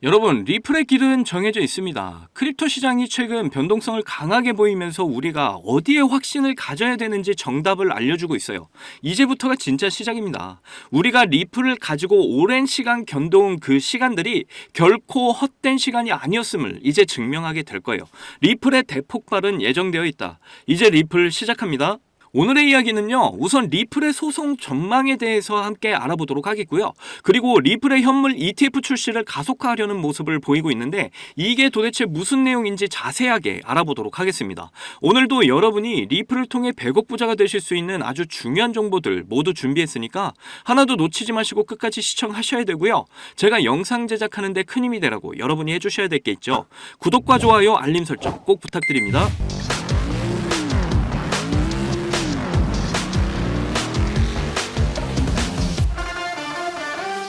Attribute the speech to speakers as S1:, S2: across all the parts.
S1: 여러분, 리플의 길은 정해져 있습니다. 크립토 시장이 최근 변동성을 강하게 보이면서 우리가 어디에 확신을 가져야 되는지 정답을 알려주고 있어요. 이제부터가 진짜 시작입니다. 우리가 리플을 가지고 오랜 시간 견뎌온 그 시간들이 결코 헛된 시간이 아니었음을 이제 증명하게 될 거예요. 리플의 대폭발은 예정되어 있다. 이제 리플 시작합니다. 오늘의 이야기는요, 우선 리플의 소송 전망에 대해서 함께 알아보도록 하겠고요. 그리고 리플의 현물 ETF 출시를 가속화하려는 모습을 보이고 있는데 이게 도대체 무슨 내용인지 자세하게 알아보도록 하겠습니다. 오늘도 여러분이 리플을 통해 100억 부자가 되실 수 있는 아주 중요한 정보들 모두 준비했으니까 하나도 놓치지 마시고 끝까지 시청하셔야 되고요. 제가 영상 제작하는 데 큰 힘이 되라고 여러분이 해주셔야 될 게 있죠. 구독과 좋아요, 알림 설정 꼭 부탁드립니다.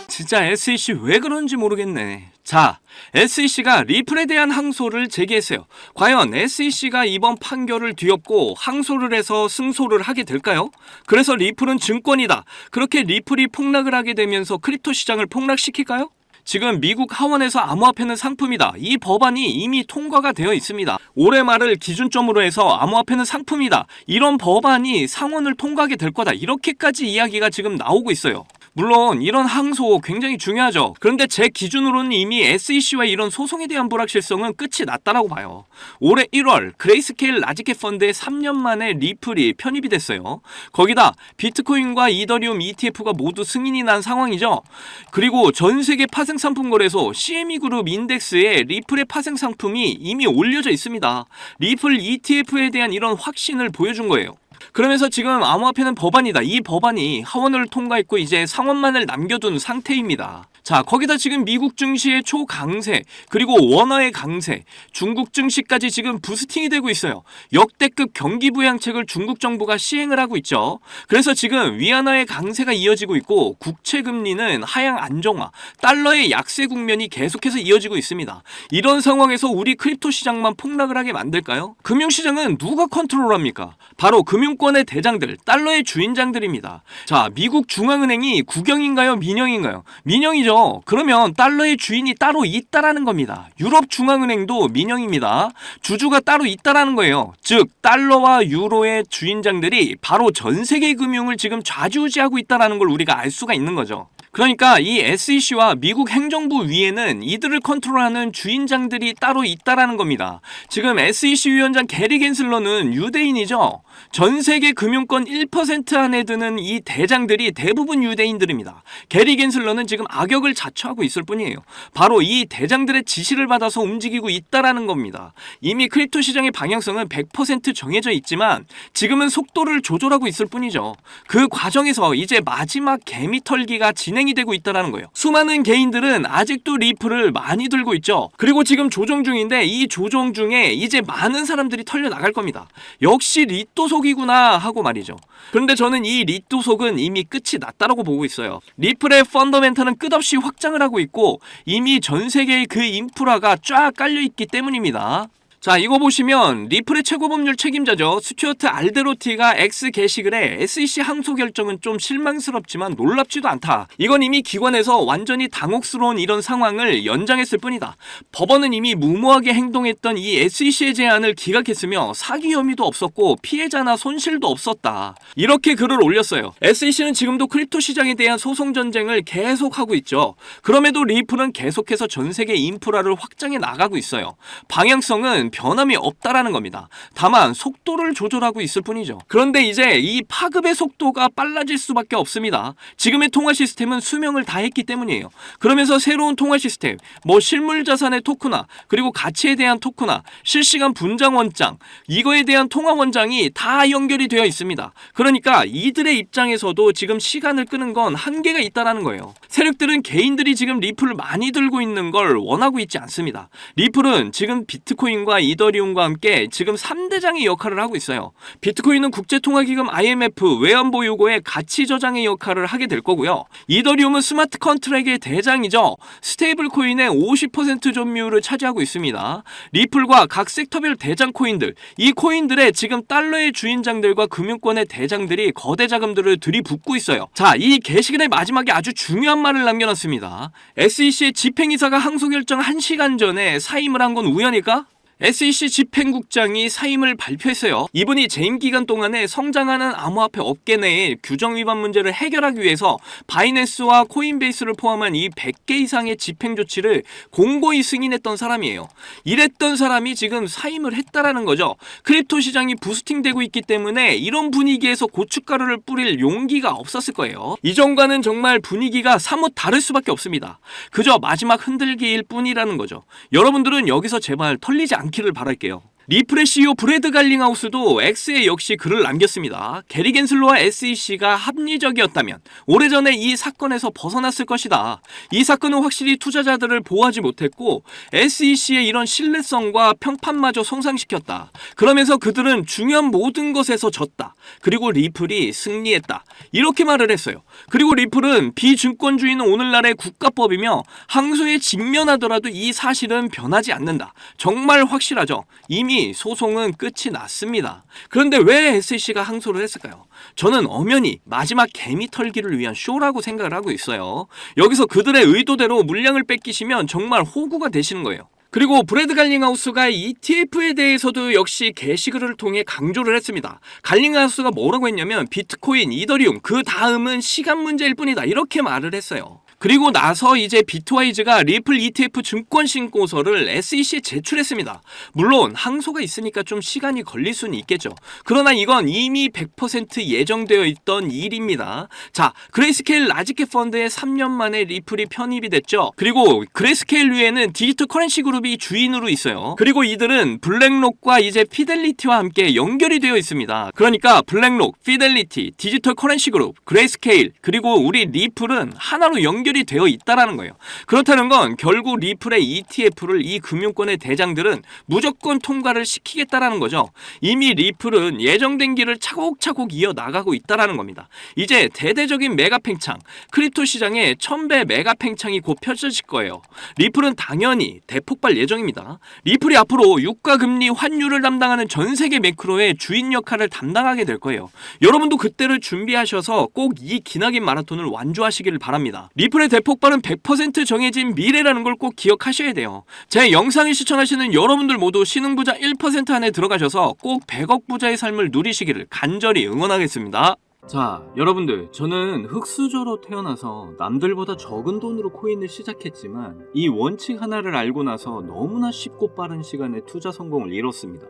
S1: 진짜 SEC 왜 그런지 모르겠네. 자, SEC가 리플에 대한 항소를 제기했어요. 과연 SEC가 이번 판결을 뒤엎고 항소를 해서 승소를 하게 될까요? 그래서 리플은 증권이다. 그렇게 리플이 폭락을 하게 되면서 크립토 시장을 폭락시킬까요? 지금 미국 하원에서 암호화폐는 상품이다. 이 법안이 이미 통과가 되어 있습니다. 올해 말을 기준점으로 해서 암호화폐는 상품이다. 이런 법안이 상원을 통과하게 될 거다. 이렇게까지 이야기가 지금 나오고 있어요. 물론 이런 항소 굉장히 중요하죠. 그런데 제 기준으로는 이미 SEC와 이런 소송에 대한 불확실성은 끝이 났다라고 봐요. 올해 1월 그레이스케일 라지캡 펀드에 3년 만에 리플이 편입이 됐어요. 거기다 비트코인과 이더리움 ETF가 모두 승인이 난 상황이죠. 그리고 전 세계 파생 상품 거래소 CME 그룹 인덱스에 리플의 파생 상품이 이미 올려져 있습니다. 리플 ETF에 대한 이런 확신을 보여준 거예요. 그러면서 지금 암호화폐는 법안이다. 이 법안이 하원을 통과했고 이제 상원만을 남겨둔 상태입니다. 자, 거기다 지금 미국 증시의 초강세, 그리고 원화의 강세, 중국 증시까지 지금 부스팅이 되고 있어요. 역대급 경기 부양책을 중국 정부가 시행을 하고 있죠. 그래서 지금 위안화의 강세가 이어지고 있고 국채 금리는 하향 안정화, 달러의 약세 국면이 계속해서 이어지고 있습니다. 이런 상황에서 우리 크립토 시장만 폭락을 하게 만들까요? 금융시장은 누가 컨트롤합니까? 바로 금융권의 대장들, 달러의 주인장들입니다. 자, 미국 중앙은행이 국영인가요? 민영인가요? 민영이죠. 그러면 달러의 주인이 따로 있다라는 겁니다. 유럽 중앙은행도 민영입니다. 주주가 따로 있다라는 거예요. 즉 달러와 유로의 주인장들이 바로 전 세계 금융을 지금 좌지우지하고 있다라는 걸 우리가 알 수가 있는 거죠. 그러니까 이 SEC와 미국 행정부 위에는 이들을 컨트롤하는 주인장들이 따로 있다라는 겁니다. 지금 SEC 위원장 게리 겐슬러는 유대인이죠. 전 세계 금융권 1% 안에 드는 이 대장들이 대부분 유대인들입니다. 게리 겐슬러는 지금 악역을 자처하고 있을 뿐이에요. 바로 이 대장들의 지시를 받아서 움직이고 있다라는 겁니다. 이미 크립토 시장의 방향성은 100% 정해져 있지만 지금은 속도를 조절하고 있을 뿐이죠. 그 과정에서 이제 마지막 개미 털기가 진행이 되고 있다는 거예요. 수많은 개인들은 아직도 리플을 많이 들고 있죠. 그리고 지금 조정 중인데 이 조정 중에 이제 많은 사람들이 털려 나갈 겁니다. 역시 리또속이구나 하고 말이죠. 그런데 저는 이 리또속은 이미 끝이 났다라고 보고 있어요. 리플의 펀더멘탈은 끝없이 확장을 하고 있고 이미 전 세계의 그 인프라가 쫙 깔려 있기 때문입니다. 자, 이거 보시면 리플의 최고법률 책임자죠. 스튜어트 알데로티가 X 게시글에 SEC 항소 결정은 좀 실망스럽지만 놀랍지도 않다. 이건 이미 기관에서 완전히 당혹스러운 이런 상황을 연장했을 뿐이다. 법원은 이미 무모하게 행동했던 이 SEC의 제안을 기각했으며 사기 혐의도 없었고 피해자나 손실도 없었다. 이렇게 글을 올렸어요. SEC는 지금도 크립토 시장에 대한 소송 전쟁을 계속하고 있죠. 그럼에도 리플은 계속해서 전 세계 인프라를 확장해 나가고 있어요. 방향성은 변함이 없다라는 겁니다. 다만 속도를 조절하고 있을 뿐이죠. 그런데 이제 이 파급의 속도가 빨라질 수밖에 없습니다. 지금의 통화 시스템은 수명을 다했기 때문이에요. 그러면서 새로운 통화 시스템, 실물 자산의 토크나 그리고 가치에 대한 토크나 실시간 분장 원장, 이거에 대한 통화 원장이 다 연결이 되어 있습니다. 그러니까 이들의 입장에서도 지금 시간을 끄는 건 한계가 있다라는 거예요. 세력들은 개인들이 지금 리플을 많이 들고 있는 걸 원하고 있지 않습니다. 리플은 지금 비트코인과 비트코인과 이더리움과 함께 지금 3대장의 역할을 하고 있어요. 비트코인은 국제통화기금 IMF 외환보유고의 가치 저장의 역할을 하게 될 거고요. 이더리움은 스마트 컨트랙의 대장이죠. 스테이블 코인의 50% 점유율을 차지하고 있습니다. 리플과 각 섹터별 대장 코인들, 이 코인들의 지금 달러의 주인장들과 금융권의 대장들이 거대 자금들을 들이붓고 있어요. 자, 이 게시글의 마지막에 아주 중요한 말을 남겨놨습니다. SEC의 집행이사가 항소 결정 1시간 전에 사임을 한 건 우연일까? SEC 집행국장이 사임을 발표했어요. 이분이 재임 기간 동안에 성장하는 암호화폐 업계 내의 규정 위반 문제를 해결하기 위해서 바이낸스와 코인베이스를 포함한 이 100개 이상의 집행 조치를 공고히 승인했던 사람이에요. 이랬던 사람이 지금 사임을 했다라는 거죠. 크립토 시장이 부스팅되고 있기 때문에 이런 분위기에서 고춧가루를 뿌릴 용기가 없었을 거예요. 이전과는 정말 분위기가 사뭇 다를 수밖에 없습니다. 그저 마지막 흔들기일 뿐이라는 거죠. 여러분들은 여기서 제발 털리지 않기를 바랄게요. 리플의 CEO 브래드 갈링하우스도 X에 역시 글을 남겼습니다. 게리 겐슬러와 SEC가 합리적이었다면 오래전에 이 사건에서 벗어났을 것이다. 이 사건은 확실히 투자자들을 보호하지 못했고 SEC의 이런 신뢰성과 평판마저 손상시켰다. 그러면서 그들은 중요한 모든 것에서 졌다. 그리고 리플이 승리했다. 이렇게 말을 했어요. 그리고 리플은 비증권주의는 오늘날의 국가법이며 항소에 직면하더라도 이 사실은 변하지 않는다. 정말 확실하죠. 이미 소송은 끝이 났습니다. 그런데 왜 SEC가 항소를 했을까요? 저는 엄연히 마지막 개미 털기를 위한 쇼라고 생각을 하고 있어요. 여기서 그들의 의도대로 물량을 뺏기시면 정말 호구가 되시는 거예요. 그리고 브래드 갈링하우스가 ETF에 대해서도 역시 게시글을 통해 강조를 했습니다. 갈링하우스가 뭐라고 했냐면 비트코인, 이더리움, 그 다음은 시간 문제일 뿐이다. 이렇게 말을 했어요. 그리고 나서 이제 비트와이즈가 리플 ETF 증권 신고서를 SEC에 제출했습니다. 물론 항소가 있으니까 좀 시간이 걸릴 수는 있겠죠. 그러나 이건 이미 100% 예정되어 있던 일입니다. 자, 그레이스케일 라지캡 펀드에 3년 만에 리플이 편입이 됐죠. 그리고 그레이스케일류에는 디지털 커런시 그룹이 주인으로 있어요. 그리고 이들은 블랙록과 이제 피델리티와 함께 연결이 되어 있습니다. 그러니까 블랙록, 피델리티, 디지털 커런시 그룹, 그레이스케일, 그리고 우리 리플은 하나로 연결이 되어 있다라는 거예요. 그렇다는 건 결국 리플의 ETF를 이 금융권의 대장들은 무조건 통과를 시키겠다라는 거죠. 이미 리플은 예정된 길을 차곡차곡 이어나가고 있다라는 겁니다. 이제 대대적인 메가 팽창, 크립토 시장에 1000배 메가 팽창이 곧 펼쳐질 거예요. 리플은 당연히 대폭발 예정입니다. 리플이 앞으로 유가 금리 환율을 담당하는 전 세계 매크로의 주인 역할을 담당하게 될 거예요. 여러분도 그때를 준비하셔서 꼭 이 기나긴 마라톤을 완주하시기를 바랍니다. 리플의 대폭발은 100% 정해진 미래라는 걸 꼭 기억하셔야 돼요. 제 영상을 시청하시는 여러분들 모두 신흥부자 1% 안에 들어가셔서 꼭 100억 부자의 삶을 누리시기를 간절히 응원하겠습니다. 자, 여러분들, 저는 흙수저로 태어나서 남들보다 적은 돈으로 코인을 시작했지만 이 원칙 하나를 알고 나서 너무나 쉽고 빠른 시간에 투자 성공을 이뤘습니다.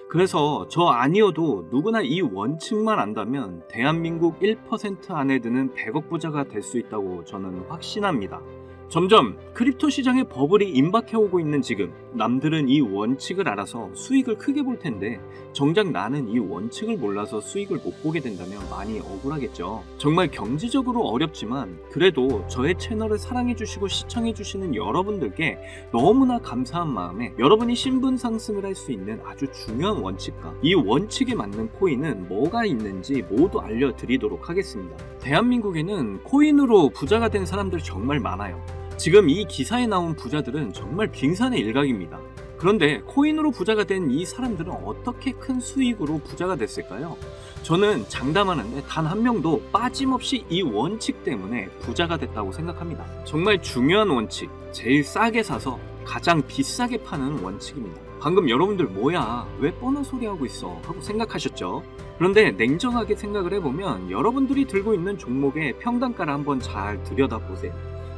S1: 그래서 저 아니어도 누구나 이 원칙만 안다면 대한민국 1% 안에 드는 100억 부자가 될 수 있다고 저는 확신합니다. 점점 크립토 시장의 버블이 임박해오고 있는 지금 남들은 이 원칙을 알아서 수익을 크게 볼 텐데 정작 나는 이 원칙을 몰라서 수익을 못 보게 된다면 많이 억울하겠죠. 정말 경제적으로 어렵지만 그래도 저의 채널을 사랑해주시고 시청해주시는 여러분들께 너무나 감사한 마음에 여러분이 신분 상승을 할 수 있는 아주 중요한 원칙과 이 원칙에 맞는 코인은 뭐가 있는지 모두 알려드리도록 하겠습니다. 대한민국에는 코인으로 부자가 된 사람들 정말 많아요. 지금 이 기사에 나온 부자들은 정말 빙산의 일각입니다. 그런데 코인으로 부자가 된 이 사람들은 어떻게 큰 수익으로 부자가 됐을까요? 저는 장담하는데 단 한 명도 빠짐없이 이 원칙 때문에 부자가 됐다고 생각합니다. 정말 중요한 원칙, 제일 싸게 사서 가장 비싸게 파는 원칙입니다. 방금 여러분들 뭐야, 왜 뻔한 소리 하고 있어 하고 생각하셨죠? 그런데 냉정하게 생각을 해보면 여러분들이 들고 있는 종목의 평단가를 한번 잘 들여다보세요.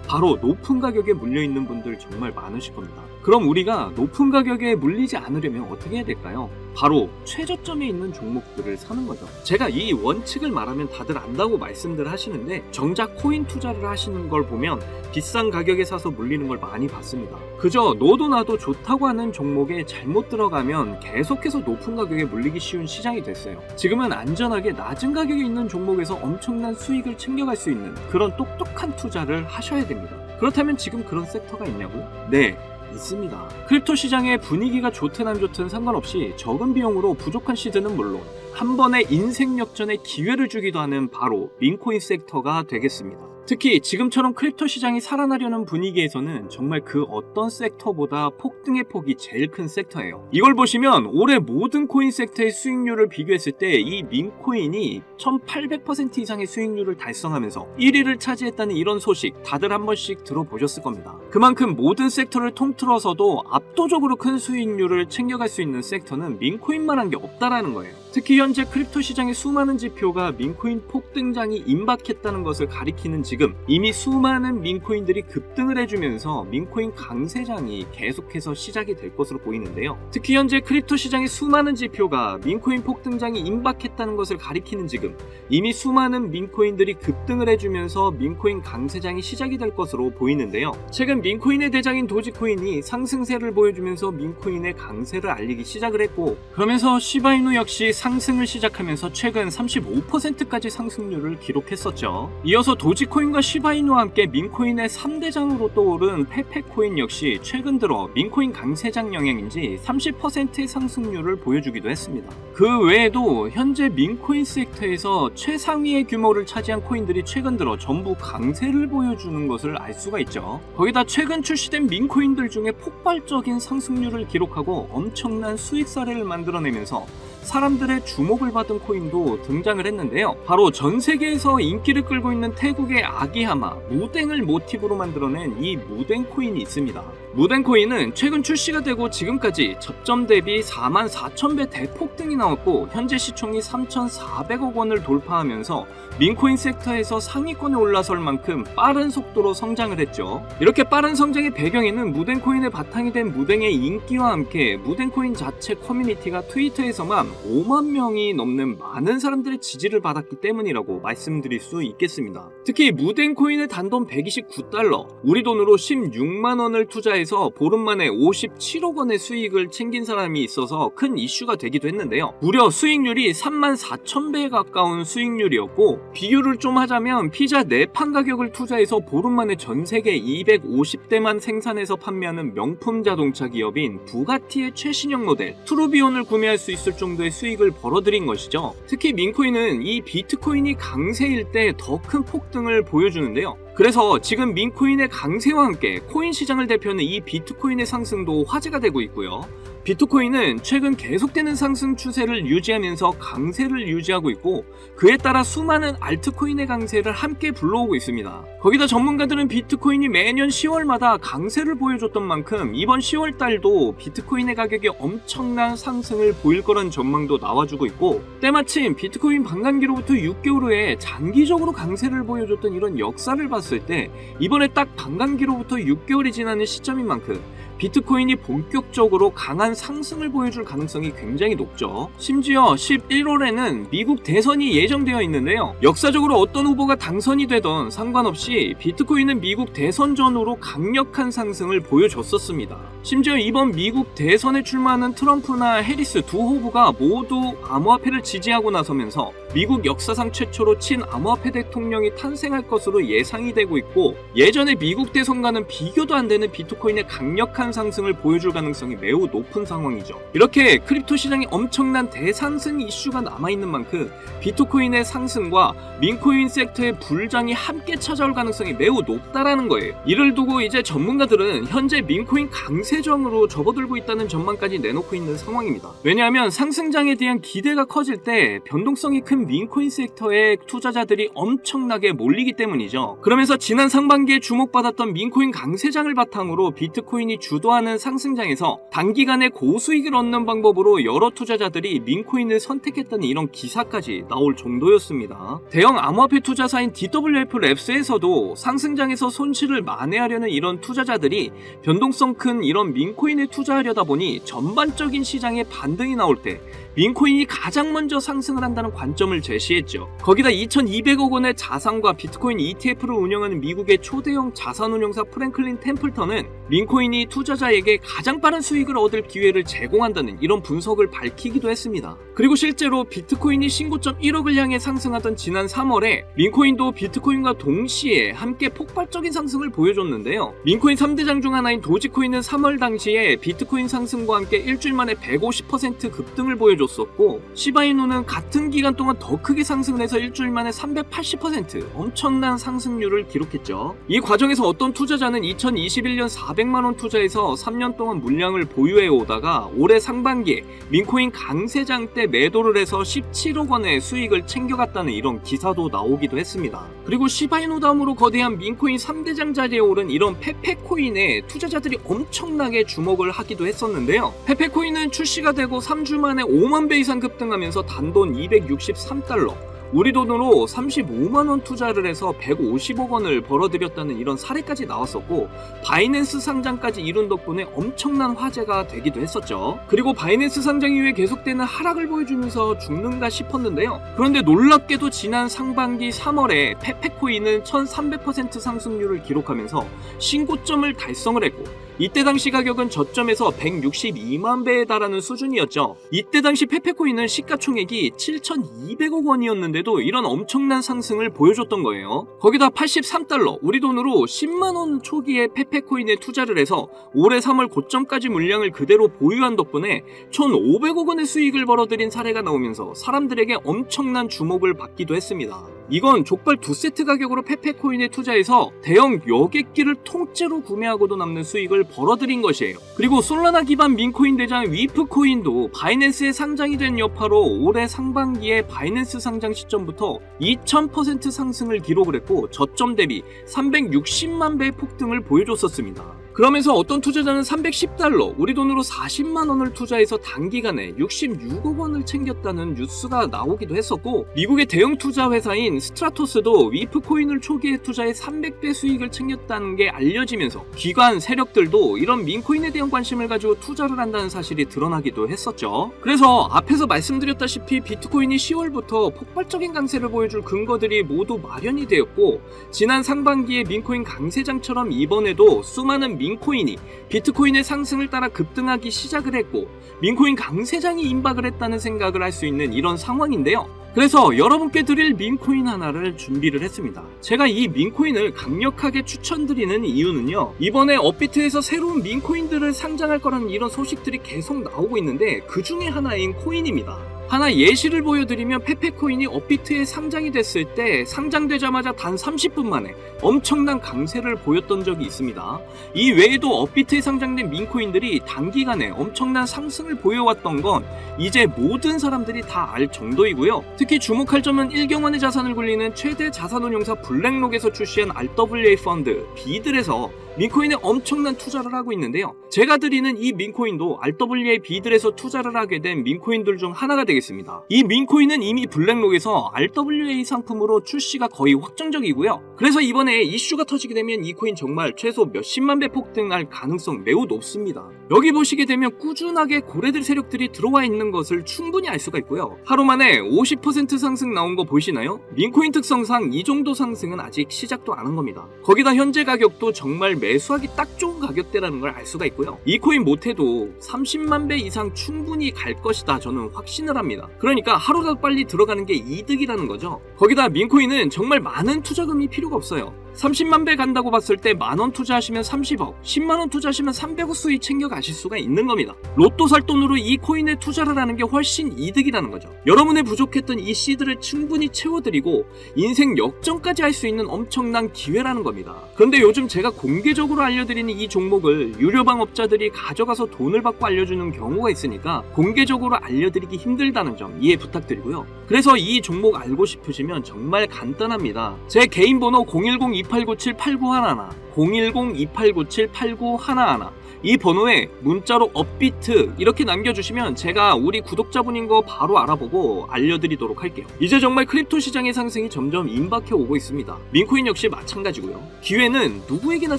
S1: 바로 높은 가격에 물려있는 분들 정말 많으실 겁니다. 그럼 우리가 높은 가격에 물리지 않으려면 어떻게 해야 될까요? 바로 최저점에 있는 종목들을 사는 거죠. 제가 이 원칙을 말하면 다들 안다고 말씀들 하시는데 정작 코인 투자를 하시는 걸 보면 비싼 가격에 사서 물리는 걸 많이 봤습니다. 그저 너도 나도 좋다고 하는 종목에 잘못 들어가면 계속해서 높은 가격에 물리기 쉬운 시장이 됐어요. 지금은 안전하게 낮은 가격에 있는 종목에서 엄청난 수익을 챙겨갈 수 있는 그런 똑똑한 투자를 하셔야 됩니다. 그렇다면 지금 그런 섹터가 있냐고요? 네, 있습니다. 크립토 시장의 분위기가 좋든 안 좋든 상관없이 적은 비용으로 부족한 시드는 물론 한 번의 인생 역전의 기회를 주기도 하는 바로 민코인 섹터가 되겠습니다. 특히 지금처럼 크립토 시장이 살아나려는 분위기에서는 정말 그 어떤 섹터보다 폭등의 폭이 제일 큰 섹터예요. 이걸 보시면 올해 모든 코인 섹터의 수익률을 비교했을 때 이 민코인이 1800% 이상의 수익률을 달성하면서 1위를 차지했다는 이런 소식 다들 한 번씩 들어보셨을 겁니다. 그만큼 모든 섹터를 통틀어서도 압도적으로 큰 수익률을 챙겨갈 수 있는 섹터는 민코인만 한 게 없다라는 거예요. 특히 현재 크립토 시장의 수많은 지표가 민코인 폭등장이 임박했다는 것을 가리키는 지금 이미 수많은 민코인들이 급등을 해주면서 민코인 강세장이 계속해서 시작이 될 것으로 보이는데요. 특히 현재 크립토 시장의 수많은 지표가 민코인 폭등장이 임박했다는 것을 가리키는 지금 이미 수많은 민코인들이 급등을 해주면서 민코인 강세장이 시작이 될 것으로 보이는데요. 최근 민코인의 대장인 도지코인이 상승세를 보여주면서 민코인의 강세를 알리기 시작을 했고, 그러면서 시바이누 역시 상승을 시작하면서 최근 35%까지 상승률을 기록했었죠. 이어서 도지코인과 시바이누와 함께 민코인의 3대장으로 떠오른 페페코인 역시 최근 들어 민코인 강세장 영향인지 30%의 상승률을 보여주기도 했습니다. 그 외에도 현재 민코인 섹터에서 최상위의 규모를 차지한 코인들이 최근 들어 전부 강세를 보여주는 것을 알 수가 있죠. 거기다 최근 출시된 민코인들 중에 폭발적인 상승률을 기록하고 엄청난 수익 사례를 만들어내면서 사람들의 주목을 받은 코인도 등장을 했는데요. 바로 전 세계에서 인기를 끌고 있는 태국의 아기하마 무댕을 모티브로 만들어낸 이 무댕 코인이 있습니다. 무댕 코인은 최근 출시가 되고 지금까지 접점 대비 44,000배 대폭등이 나왔고 현재 시총이 3,400억 원을 돌파하면서 민코인 섹터에서 상위권에 올라설 만큼 빠른 속도로 성장을 했죠. 이렇게 빠른 성장의 배경에는 무댕 코인의 바탕이 된 무댕의 인기와 함께 무댕 코인 자체 커뮤니티가 트위터에서만 5만 명이 넘는 많은 사람들의 지지를 받았기 때문이라고 말씀드릴 수 있겠습니다. 특히 무댕 코인의 단돈 129달러, 우리 돈으로 16만 원을 투자해서 보름 만에 57억 원의 수익을 챙긴 사람이 있어서 큰 이슈가 되기도 했는데요. 무려 수익률이 34,000배에 가까운 수익률이었고, 비교를 좀 하자면 피자 4판 가격을 투자해서 보름 만에 전 세계 250대만 생산해서 판매하는 명품 자동차 기업인 부가티의 최신형 모델 트루비온을 구매할 수 있을 정도의 수익을 벌어들인 것이죠. 특히 민코인은 이 비트코인이 강세일 때 더 큰 폭등을 보여주는데요. 그래서 지금 민코인의 강세와 함께 코인 시장을 대표하는 이 비트코인의 상승도 화제가 되고 있고요. 비트코인은 최근 계속되는 상승 추세를 유지하면서 강세를 유지하고 있고, 그에 따라 수많은 알트코인의 강세를 함께 불러오고 있습니다. 거기다 전문가들은 비트코인이 매년 10월마다 강세를 보여줬던 만큼 이번 10월 달도 비트코인의 가격이 엄청난 상승을 보일 거란 전망도 나와주고 있고, 때마침 비트코인 반감기로부터 6개월 후에 장기적으로 강세를 보여줬던 이런 역사를 봤을 때 이번에 딱 반감기로부터 6개월이 지나는 시점인 만큼 비트코인이 본격적으로 강한 상승을 보여줄 가능성이 굉장히 높죠. 심지어 11월에는 미국 대선이 예정되어 있는데요. 역사적으로 어떤 후보가 당선이 되던 상관없이 비트코인은 미국 대선 전후로 강력한 상승을 보여줬었습니다. 심지어 이번 미국 대선에 출마하는 트럼프나 해리스 두 후보가 모두 암호화폐를 지지하고 나서면서 미국 역사상 최초로 친암호화폐 대통령이 탄생할 것으로 예상이 되고 있고, 예전에 미국 대선과는 비교도 안 되는 비트코인의 강력한 상승을 보여줄 가능성이 매우 높은 상황이죠. 이렇게 크립토 시장에 엄청난 대상승 이슈가 남아있는 만큼 비트코인의 상승과 민코인 섹터의 불장이 함께 찾아올 가능성이 매우 높다라는 거예요. 이를 두고 이제 전문가들은 현재 민코인 강세정으로 접어들고 있다는 전망까지 내놓고 있는 상황입니다. 왜냐하면 상승장에 대한 기대가 커질 때 변동성이 큰 민코인 섹터에 투자자들이 엄청나게 몰리기 때문이죠. 그러면서 지난 상반기에 주목받았던 민코인 강세장을 바탕으로 비트코인이 주도하는 상승장에서 단기간에 고수익을 얻는 방법으로 여러 투자자들이 민코인을 선택했다는 이런 기사까지 나올 정도였습니다. 대형 암호화폐 투자사인 DWF 랩스에서도 상승장에서 손실을 만회하려는 이런 투자자들이 변동성 큰 이런 민코인에 투자하려다 보니 전반적인 시장에 반등이 나올 때 민코인이 가장 먼저 상승을 한다는 관점을 제시했죠. 거기다 2,200억 원의 자산과 비트코인 ETF를 운영하는 미국의 초대형 자산운용사 프랭클린 템플턴은 민코인이 투자자에게 가장 빠른 수익을 얻을 기회를 제공한다는 이런 분석을 밝히기도 했습니다. 그리고 실제로 비트코인이 신고점 1억을 향해 상승하던 지난 3월에 민코인도 비트코인과 동시에 함께 폭발적인 상승을 보여줬는데요. 민코인 3대장 중 하나인 도지코인은 3월 당시에 비트코인 상승과 함께 일주일 만에 150% 급등을 보여줬었고, 시바이누는 같은 기간 동안 더 크게 상승을 해서 일주일 만에 380% 엄청난 상승률을 기록했죠. 이 과정에서 어떤 투자자는 2021년 400만원 투자해서 3년 동안 물량을 보유해 오다가 올해 상반기에 민코인 강세장 때 매도를 해서 17억 원의 수익을 챙겨갔다는 이런 기사도 나오기도 했습니다. 그리고 시바이누 다음으로 거대한 민코인 3대장 자리에 오른 이런 페페코인에 투자자들이 엄청나게 주목을 하기도 했었는데요. 페페코인은 출시가 되고 3주 만에 5만 배 이상 급등하면서 단돈 263달러, 우리 돈으로 35만원 투자를 해서 150억 원을 벌어들였다는 이런 사례까지 나왔었고, 바이낸스 상장까지 이룬 덕분에 엄청난 화제가 되기도 했었죠. 그리고 바이낸스 상장 이후에 계속되는 하락을 보여주면서 죽는가 싶었는데요. 그런데 놀랍게도 지난 상반기 3월에 페페코인은 1300% 상승률을 기록하면서 신고점을 달성을 했고, 이때 당시 가격은 저점에서 162만 배에 달하는 수준이었죠. 이때 당시 페페코인은 시가총액이 7,200억 원이었는데도 이런 엄청난 상승을 보여줬던 거예요. 거기다 83달러, 우리 돈으로 10만원 초기에 페페코인에 투자를 해서 올해 3월 고점까지 물량을 그대로 보유한 덕분에 1,500억 원의 수익을 벌어들인 사례가 나오면서 사람들에게 엄청난 주목을 받기도 했습니다. 이건 족발 2세트 가격으로 페페코인에 투자해서 대형 여객기를 통째로 구매하고도 남는 수익을 벌어들인 것이에요. 그리고 솔라나 기반 민코인 대장 위프코인도 바이낸스에 상장이 된 여파로 올해 상반기에 바이낸스 상장 시점부터 2000% 상승을 기록을 했고, 저점 대비 360만 배의 폭등을 보여줬었습니다. 그러면서 어떤 투자자는 310달러, 우리 돈으로 40만 원을 투자해서 단기간에 66억 원을 챙겼다는 뉴스가 나오기도 했었고, 미국의 대형 투자 회사인 스트라토스도 위프코인을 초기에 투자해 300배 수익을 챙겼다는 게 알려지면서 기관 세력들도 이런 민코인에 대한 관심을 가지고 투자를 한다는 사실이 드러나기도 했었죠. 그래서 앞에서 말씀드렸다시피 비트코인이 10월부터 폭발적인 강세를 보여줄 근거들이 모두 마련이 되었고, 지난 상반기에 민코인 강세장처럼 이번에도 수많은 민코인이 비트코인의 상승을 따라 급등하기 시작을 했고, 민코인 강세장이 임박을 했다는 생각을 할 수 있는 이런 상황인데요. 그래서 여러분께 드릴 민코인 하나를 준비를 했습니다. 제가 이 민코인을 강력하게 추천드리는 이유는요, 이번에 업비트에서 새로운 민코인들을 상장할 거라는 이런 소식들이 계속 나오고 있는데 그 중에 하나인 코인입니다. 하나 예시를 보여드리면, 페페코인이 업비트에 상장이 됐을 때 상장되자마자 단 30분 만에 엄청난 강세를 보였던 적이 있습니다. 이 외에도 업비트에 상장된 민코인들이 단기간에 엄청난 상승을 보여왔던 건 이제 모든 사람들이 다 알 정도이고요. 특히 주목할 점은 일경원의 자산을 굴리는 최대 자산운용사 블랙록에서 출시한 RWA 펀드 비들에서 민코인에 엄청난 투자를 하고 있는데요. 제가 드리는 이 민코인도 RWA 비들에서 투자를 하게 된 민코인들 중 하나가 되겠습니다. 이 민코인은 이미 블랙록에서 RWA 상품으로 출시가 거의 확정적이고요. 그래서 이번에 이슈가 터지게 되면 이 코인 정말 최소 몇십만 배 폭등할 가능성 매우 높습니다. 여기 보시게 되면 꾸준하게 고래들 세력들이 들어와 있는 것을 충분히 알 수가 있고요. 하루 만에 50% 상승 나온 거 보이시나요? 민코인 특성상 이 정도 상승은 아직 시작도 안 한 겁니다. 거기다 현재 가격도 정말 매수하기 딱 좋은 가격대라는 걸 알 수가 있고요. 이 코인 못해도 30만 배 이상 충분히 갈 것이다, 저는 확신을 합니다. 그러니까 하루라도 빨리 들어가는 게 이득이라는 거죠. 거기다 민코인은 정말 많은 투자금이 필요가 없어요. 30만 배 간다고 봤을 때 만원 투자하시면 30억, 10만원 투자하시면 300억 수익 챙겨가실 수가 있는 겁니다. 로또 살 돈으로 이 코인에 투자를 하는 게 훨씬 이득이라는 거죠. 여러분의 부족했던 이 씨드를 충분히 채워드리고 인생 역전까지 할 수 있는 엄청난 기회라는 겁니다. 그런데 요즘 제가 공개적으로 알려드리는 이 종목을 유료방 업자들이 가져가서 돈을 받고 알려주는 경우가 있으니까 공개적으로 알려드리기 힘들다는 점 이해 부탁드리고요. 그래서 이 종목 알고 싶으시면 정말 간단합니다. 제 개인 번호 010-2897-8911, 010-2897-8911, 이 번호에 문자로 업비트 이렇게 남겨주시면 제가 우리 구독자분인 거 바로 알아보고 알려드리도록 할게요. 이제 정말 크립토 시장의 상승이 점점 임박해 오고 있습니다. 민코인 역시 마찬가지고요. 기회는 누구에게나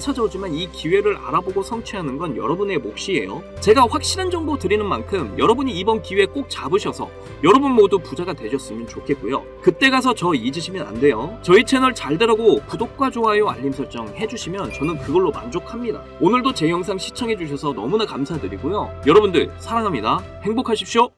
S1: 찾아오지만 이 기회를 알아보고 성취하는 건 여러분의 몫이에요. 제가 확실한 정보 드리는 만큼 여러분이 이번 기회 꼭 잡으셔서 여러분 모두 부자가 되셨으면 좋겠고요. 그때 가서 저 잊으시면 안 돼요. 저희 채널 잘 되라고 구독과 좋아요 알림 설정 해주시면 저는 그걸로 만족합니다. 오늘도 제 영상 시청해주셔서 너무나 감사드리고요. 여러분들 사랑합니다. 행복하십시오.